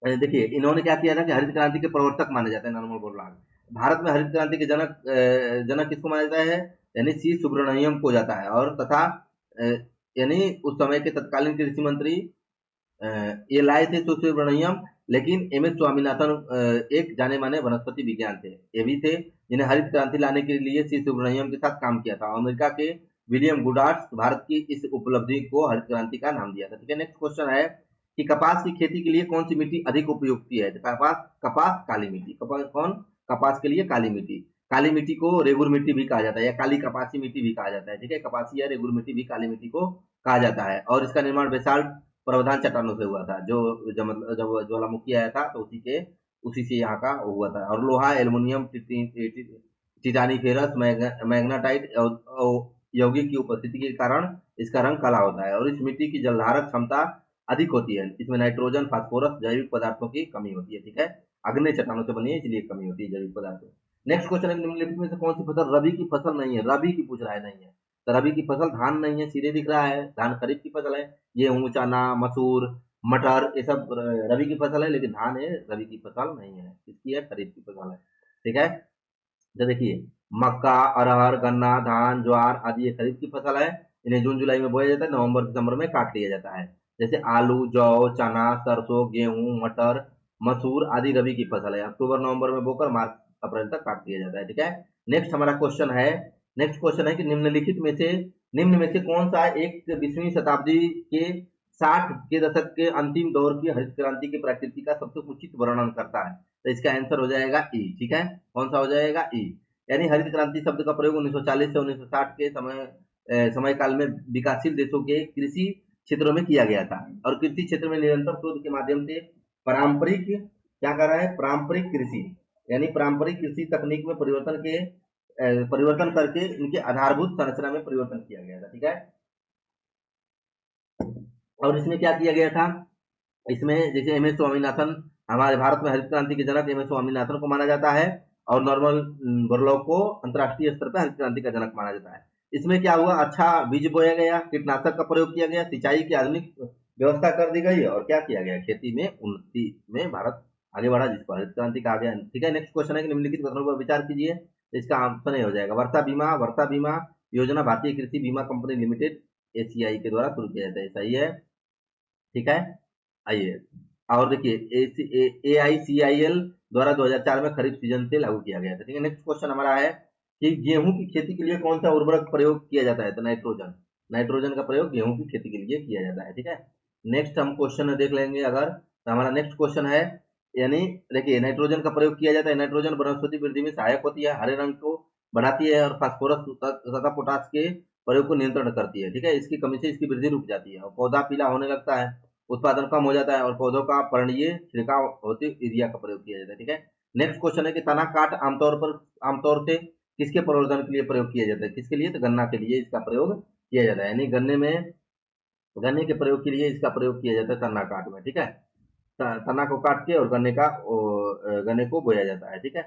देखिए इन्होंने क्या किया था कि हरित क्रांति के प्रवर्तक माने जाते हैं नॉर्मन बोरलॉग। भारत में हरित क्रांति के जनक किसको माना जाता है? यानी सी सुब्रमण्यम को जाता है, और तथा यानी उस समय के तत्कालीन कृषि मंत्री ये लाए थे सुब्रमण्यम, लेकिन एम एस स्वामीनाथन एक जाने माने वनस्पति विज्ञान थे, ये भी थे जिन्हें हरित क्रांति लाने के लिए सी सुब्रमण्यम के साथ काम किया था। अमेरिका के विलियम गुडार्स भारत की इस उपलब्धि को हरित क्रांति का नाम दिया था, ठीक है। नेक्स्ट क्वेश्चन है कि कपास की खेती के लिए कौन सी मिट्टी अधिक उपयुक्त है? तो कपास कपास काली मिट्टी। कपास के लिए काली मिट्टी। काली मिट्टी को रेगुर मिट्टी भी कहा जाता है, या काली कपासी मिट्टी भी कहा जाता है, ठीक है। कपासी या रेगुर मिट्टी भी काली मिट्टी को कहा जाता है, और इसका निर्माण बेसाल्ट प्रवधान चट्टानों से हुआ था। जब ज्वालामुखी आया था तो उसी से यहाँ का हुआ था। और लोहा, एल्युमिनियम, टिटानिफेरस, मैग्नेटाइट यौगिक की उपस्थिति के कारण इसका रंग काला होता है, और इस मिट्टी की जलधारक क्षमता अधिक होती है। इसमें नाइट्रोजन, फास्फोरस, जैविक पदार्थों की कमी होती है, ठीक है। आग्नेय चट्टानों से बनी है इसलिए कमी होती है जैविक पदार्थों। नेक्स्ट क्वेश्चन है निम्नलिखित में से कौन सी फसल रबी की फसल नहीं है? रबी की पूछ रहा है, नहीं है। तो रबी की फसल धान नहीं है, सीधे दिख रहा है, धान खरीफ की फसल है। गेहूं, चना, मसूर, मटर ये सब रबी की फसल है, लेकिन धान है रबी की फसल नहीं है, इसकी है खरीफ की फसल है, ठीक है। तो देखिए मक्का, अरहर, गन्ना, धान, ज्वार आदि ये खरीफ की फसल है। इन्हें जून जुलाई में बोया जाता है, नवंबर दिसंबर में काट लिया जाता है। जैसे आलू, जौ, चना, सरसों, गेहूं, मटर, मसूर आदि रबी की फसल है। अक्टूबर नवंबर में बोकर मार्च अप्रैल तक काट लिया जाता है, ठीक है। नेक्स्ट हमारा क्वेश्चन है, नेक्स्ट क्वेश्चन है कि निम्न में से कौन सा एक 20वीं शताब्दी के 60 के दशक के अंतिम दौर की हरित क्रांति की प्रकृति का सबसे उचित वर्णन करता है? तो इसका आंसर हो जाएगा ई, ठीक है। कौन सा हो जाएगा? ई। यानी हरित क्रांति शब्द का प्रयोग 1940 से 1960 के समय काल में विकासशील देशों के कृषि क्षेत्रों में किया गया था, और कृषि क्षेत्र में निरंतर शोध के माध्यम से पारंपरिक क्या कर रहा है? पारंपरिक कृषि यानी पारंपरिक कृषि तकनीक में परिवर्तन करके इनके आधारभूत संरचना में परिवर्तन किया गया था, ठीक है। और इसमें क्या किया गया था? इसमें जैसे एम एस स्वामीनाथन, हमारे भारत में हरित क्रांति के जनक एम एस स्वामीनाथन को माना जाता है, और नॉर्मन बोरलॉग को अंतर्राष्ट्रीय स्तर पर हरित क्रांति का जनक माना जाता है। इसमें क्या हुआ? अच्छा बीज बोया गया, कीटनाशक का प्रयोग किया गया, सिंचाई की आधुनिक व्यवस्था कर दी गई, और क्या किया गया? खेती में उन्नति में भारत आगे बढ़ा, जिसको हरित क्रांति कहा गया, ठीक है। नेक्स्ट क्वेश्चन है कि निम्नलिखित कथनों पर विचार कीजिए। इसका आंसर नहीं हो जाएगा। वर्षा बीमा योजना भारतीय कृषि बीमा कंपनी लिमिटेड एसीआई के द्वारा शुरू किया जाता है, सही है, ठीक है। आइए और देखिए AICIL द्वारा 2004 में खरीफ सीजन से लागू किया गया था, ठीक है। नेक्स्ट क्वेश्चन हमारा है कि गेहूं की खेती के लिए कौन सा उर्वरक प्रयोग किया जाता है? तो नाइट्रोजन का प्रयोग गेहूं की खेती के लिए किया जाता है, ठीक है। नेक्स्ट हम क्वेश्चन देख लेंगे अगर, तो हमारा नेक्स्ट क्वेश्चन है, यानी देखिए नाइट्रोजन का प्रयोग किया जाता है। नाइट्रोजन वनस्पति वृद्धि में सहायक होती है, हरे रंग को बढ़ाती है, और फास्फोरस तथा पोटास के प्रयोग को नियंत्रण करती है, ठीक है। इसकी कमी से इसकी वृद्धि रुक जाती है और पौधा पीला होने लगता है। उत्पादन कम हो जाता है और पौधों का पर्णीय छिड़काव होते यूरिया का प्रयोग किया जाता है। ठीक है, नेक्स्ट क्वेश्चन है कि तना काट आमतौर से किसके प्रवर्धन के लिए प्रयोग किया जाता है? किसके लिए? तो गन्ना के लिए इसका प्रयोग किया जाता है, यानी गन्ने के प्रयोग के लिए इसका प्रयोग किया जाता है तना काट में। ठीक है, तना को काट के और गन्ने को बोया जाता है। ठीक है,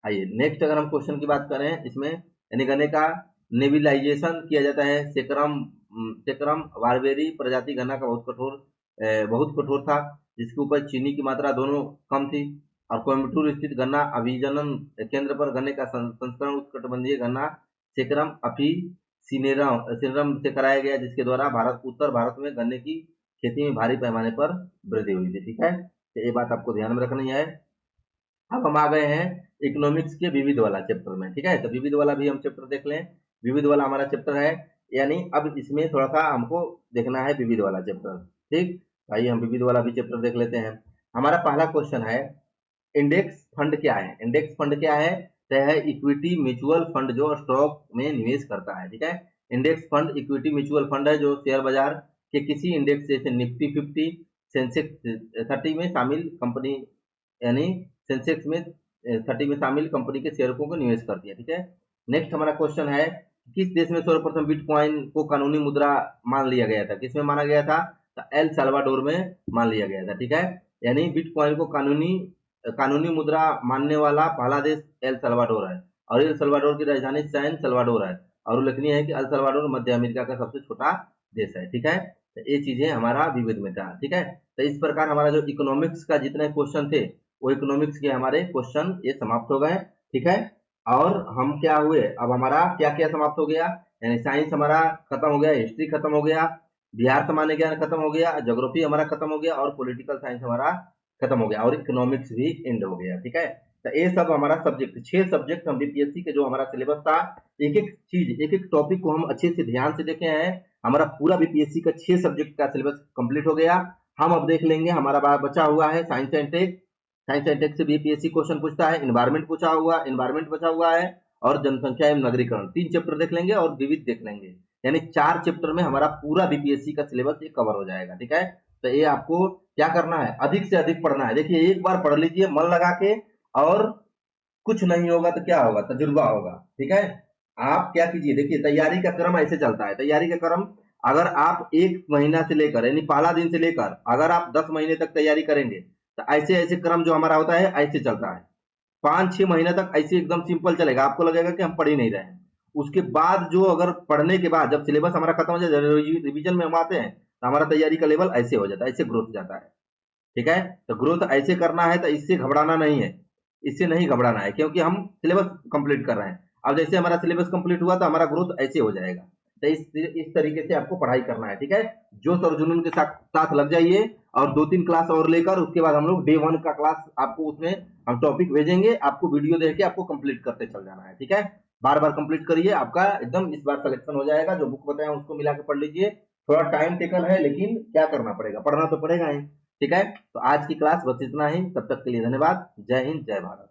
आइए नेक्स्ट अगर हम क्वेश्चन की बात करें इसमें, यानी गन्ने का नेबिलाइजेशन किया जाता है। सेक्रम बारबेरी प्रजाति गन्ना का बहुत कठोर था, जिसके ऊपर चीनी की मात्रा दोनों कम थी। और कोयम्बटूर स्थित गन्ना अभिजनन केंद्र पर गन्ने का संस्करण उष्णकटिबंधीय गन्ना सेक्रम अफी सिनेरम से कराया गया, जिसके द्वारा उत्तर भारत में गन्ने की खेती में भारी पैमाने पर वृद्धि हुई थी। ठीक है, तो ये बात आपको ध्यान में रखनी है। अब हम आ गए हैं इकोनॉमिक्स के विविध वाला चैप्टर में। ठीक है, तो विविध वाला भी हम चैप्टर देख लें। विविध वाला हमारा चैप्टर है, यानी अब इसमें थोड़ा सा हमको देखना है विविध वाला चैप्टर। ठीक, आइए हम विविध वाला भी चैप्टर देख लेते हैं। हमारा पहला क्वेश्चन है, इंडेक्स फंड क्या है? इंडेक्स फंड क्या है? तो है इक्विटी म्यूचुअल फंड जो स्टॉक में निवेश करता है। ठीक है, index fund equity mutual fund है जो शेयर बाजार के किसी इंडेक्स जैसे निफ्टी 50, सेंसेक्स 30 में शामिल कंपनी, यानी सेंसेक्स में 30 में शामिल कंपनी के शेयरों को निवेश करती है। ठीक है, नेक्स्ट हमारा क्वेश्चन है, किस देश में सर्वप्रथम बिटकॉइन को कानूनी मुद्रा मान लिया गया था? किसमें माना गया था? तो एल साल्वाडोर में मान लिया गया था। ठीक है, यानी बिटकॉइन को कानूनी मुद्रा मानने वाला पहला देश एल साल्वाडोर है, और एल साल्वाडोर की राजधानी सैन साल्वाडोर है, और उल्लेखनीय है कि एल साल्वाडोर मध्य अमेरिका का सबसे छोटा देश है। ठीक है, तो ये चीजें हमारा विविध में था। ठीक है, तो इस प्रकार हमारा जो इकोनॉमिक्स का जितने क्वेश्चन थे वो इकोनॉमिक्स के हमारे क्वेश्चन ये समाप्त हो गए। ठीक है, और हम क्या हुए, अब हमारा क्या क्या समाप्त हो गया, यानी साइंस हमारा खत्म हो गया, हिस्ट्री खत्म हो गया, बिहार सामान्य ज्ञान खत्म हो गया, ज्योग्राफी हमारा खत्म हो गया, और पॉलिटिकल साइंस हमारा खत्म हो गया, और इकोनॉमिक्स भी एंड हो गया। ठीक है, तो ये सब हमारा सब्जेक्ट 6 सब्जेक्ट हम बीपीएससी के जो हमारा सिलेबस था, एक एक चीज एक एक टॉपिक को हम अच्छे से ध्यान से देखे हैं। हमारा पूरा बीपीएससी का 6 सब्जेक्ट का सिलेबस कंप्लीट हो गया। हम अब देख लेंगे हमारा बचा हुआ है science and tech. Science and tech से बीपीएससी क्वेश्चन पूछता है, इन्वायरमेंट बचा हुआ है, और जनसंख्या एवं नगरीकरण 3 चैप्टर देख लेंगे, और विविध देख लेंगे, यानी 4 चैप्टर में हमारा पूरा बीपीएससी का सिलेबस ये कवर हो जाएगा। ठीक है, तो ये आपको क्या करना है, अधिक से अधिक पढ़ना है। देखिए एक बार पढ़ लीजिए मन लगा के, और कुछ नहीं होगा तो क्या होगा, तजुर्बा होगा। ठीक है, आप क्या कीजिए, देखिए तैयारी का क्रम ऐसे चलता है। तैयारी का क्रम, अगर आप 1 महीना से लेकर, यानी पहला दिन से लेकर अगर आप 10 महीने तक तैयारी करेंगे, तो ऐसे ऐसे क्रम जो हमारा होता है ऐसे चलता है। 5-6 महीने तक ऐसे एकदम सिंपल चलेगा, आपको लगेगा कि हम पढ़ ही नहीं रहे हैं। उसके बाद जो अगर पढ़ने के बाद जब सिलेबस हमारा खत्म हो जाए, रिवीजन में हम आते हैं, तो हमारा तैयारी का लेवल ऐसे हो जाता है, ऐसे ग्रोथ जाता है। ठीक है, तो ग्रोथ ऐसे करना है, तो इससे घबराना नहीं है, इससे नहीं घबराना है, क्योंकि हम सिलेबस कंप्लीट कर रहे हैं। अब जैसे हमारा सिलेबस कंप्लीट हुआ तो हमारा ग्रोथ ऐसे हो जाएगा। तो इस तरीके से आपको पढ़ाई करना है। ठीक है, जोश और जुनून के साथ लग जाइए, और 2-3 क्लास और लेकर उसके बाद हम लोग डे 1 का क्लास आपको उसमें हम टॉपिक भेजेंगे, आपको वीडियो देख के आपको कंप्लीट करते चल जाना है। ठीक है, बार बार कंप्लीट करिए, आपका एकदम इस बार सिलेक्शन हो जाएगा। जो बुक बताया उसको मिला के पढ़ लीजिए, थोड़ा टाइम टेकन है, लेकिन क्या करना पड़ेगा, पढ़ना तो पड़ेगा ही। ठीक है, तो आज की क्लास बस इतना ही, तब तक के लिए धन्यवाद। जय हिंद, जय भारत।